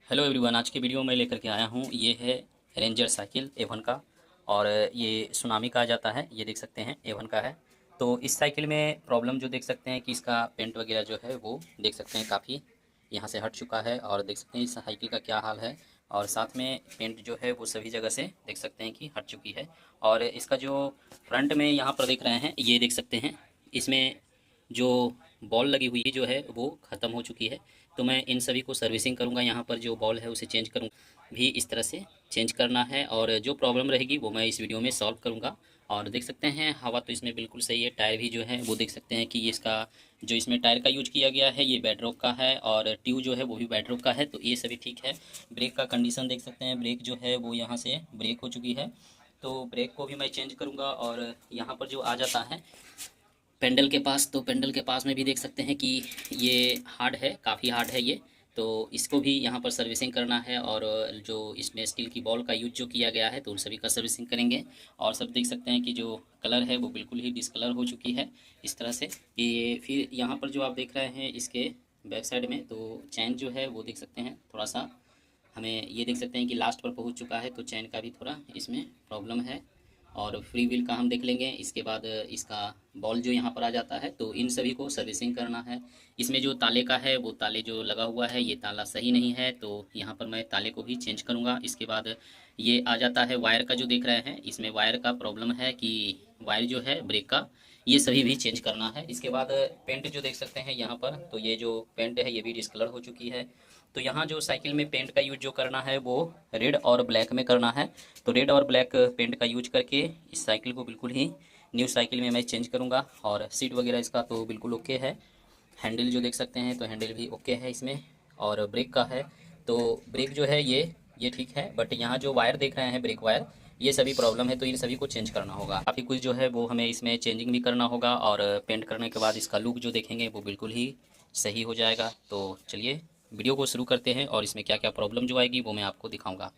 Hello everyone, आज की video में लेकर के आया हूँ। ये है रेंजर साइकिल A1 का, और ये सुनामी कहा जाता है। ये देख सकते हैं A1 का है। तो इस साइकिल में प्रॉब्लम जो देख सकते हैं कि इसका पेंट वगैरह जो है वो देख सकते हैं काफ़ी यहाँ से हट चुका है, और देख सकते हैं इस साइकिल का क्या हाल है। और साथ में पेंट जो है वो सभी जगह से देख सकते हैं कि हट चुकी है। और इसका जो फ्रंट में यहाँ पर देख रहे हैं, ये देख सकते हैं इसमें जो बॉल लगी हुई जो है वो ख़त्म हो चुकी है। तो मैं इन सभी को सर्विसिंग करूँगा। यहाँ पर जो बॉल है उसे चेंज करूँगा, भी इस तरह से चेंज करना है, और जो प्रॉब्लम रहेगी वो मैं इस वीडियो में सॉल्व करूँगा। और देख सकते हैं हवा तो इसमें बिल्कुल सही है। टायर भी जो है वो देख सकते हैं कि ये इसका जो इसमें टायर का यूज किया गया है ये बेडरॉक का है, और ट्यूब जो है वो भी बेडरॉक का है। तो ये सभी ठीक है। ब्रेक का कंडीशन देख सकते हैं, ब्रेक जो है वो यहाँ से ब्रेक हो चुकी है। तो ब्रेक को भी मैं चेंज करूँगा। और यहाँ पर जो आ जाता है पेंडल के पास, तो पेंडल के पास में भी देख सकते हैं कि ये हार्ड है, काफ़ी हार्ड है ये। तो इसको भी यहाँ पर सर्विसिंग करना है, और जो इसमें स्टील की बॉल का यूज जो किया गया है तो उन सभी का सर्विसिंग करेंगे। और सब देख सकते हैं कि जो कलर है वो बिल्कुल ही डिसकलर हो चुकी है इस तरह से। ये फिर यहाँ पर जो आप देख रहे हैं इसके बैक साइड में, तो चैन जो है वो देख सकते हैं थोड़ा सा हमें ये देख सकते हैं कि लास्ट पर पहुँच चुका है। तो चैन का भी थोड़ा इसमें प्रॉब्लम है। और फ्री व्हील का हम देख लेंगे। इसके बाद इसका बॉल जो यहाँ पर आ जाता है, तो इन सभी को सर्विसिंग करना है। इसमें जो ताले का है वो ताले जो लगा हुआ है ये ताला सही नहीं है, तो यहाँ पर मैं ताले को भी चेंज करूँगा। इसके बाद ये आ जाता है वायर का, जो देख रहे हैं इसमें वायर का प्रॉब्लम है कि वायर जो है ब्रेक का ये सभी भी चेंज करना है। इसके बाद पेंट जो देख सकते हैं यहाँ पर, तो ये जो पेंट है ये भी डिस्कलर हो चुकी है। तो यहाँ जो साइकिल में पेंट का यूज जो करना है वो रेड और ब्लैक में करना है। तो रेड और ब्लैक पेंट का यूज करके इस साइकिल को बिल्कुल ही न्यू साइकिल में मैं चेंज करूँगा। और सीट वगैरह इसका तो बिल्कुल ओके है। हैंडल जो देख सकते हैं तो हैंडल भी ओके है इसमें। और ब्रेक का है, तो ब्रेक जो है ये ठीक है। बट यहाँ जो वायर देख रहे हैं ब्रेक वायर, ये सभी प्रॉब्लम है। तो इन सभी को चेंज करना होगा। काफ़ी कुछ जो है वो हमें इसमें चेंजिंग भी करना होगा, और पेंट करने के बाद इसका लुक जो देखेंगे वो बिल्कुल ही सही हो जाएगा। तो चलिए वीडियो को शुरू करते हैं, और इसमें क्या क्या प्रॉब्लम जो आएगी वो मैं आपको दिखाऊंगा।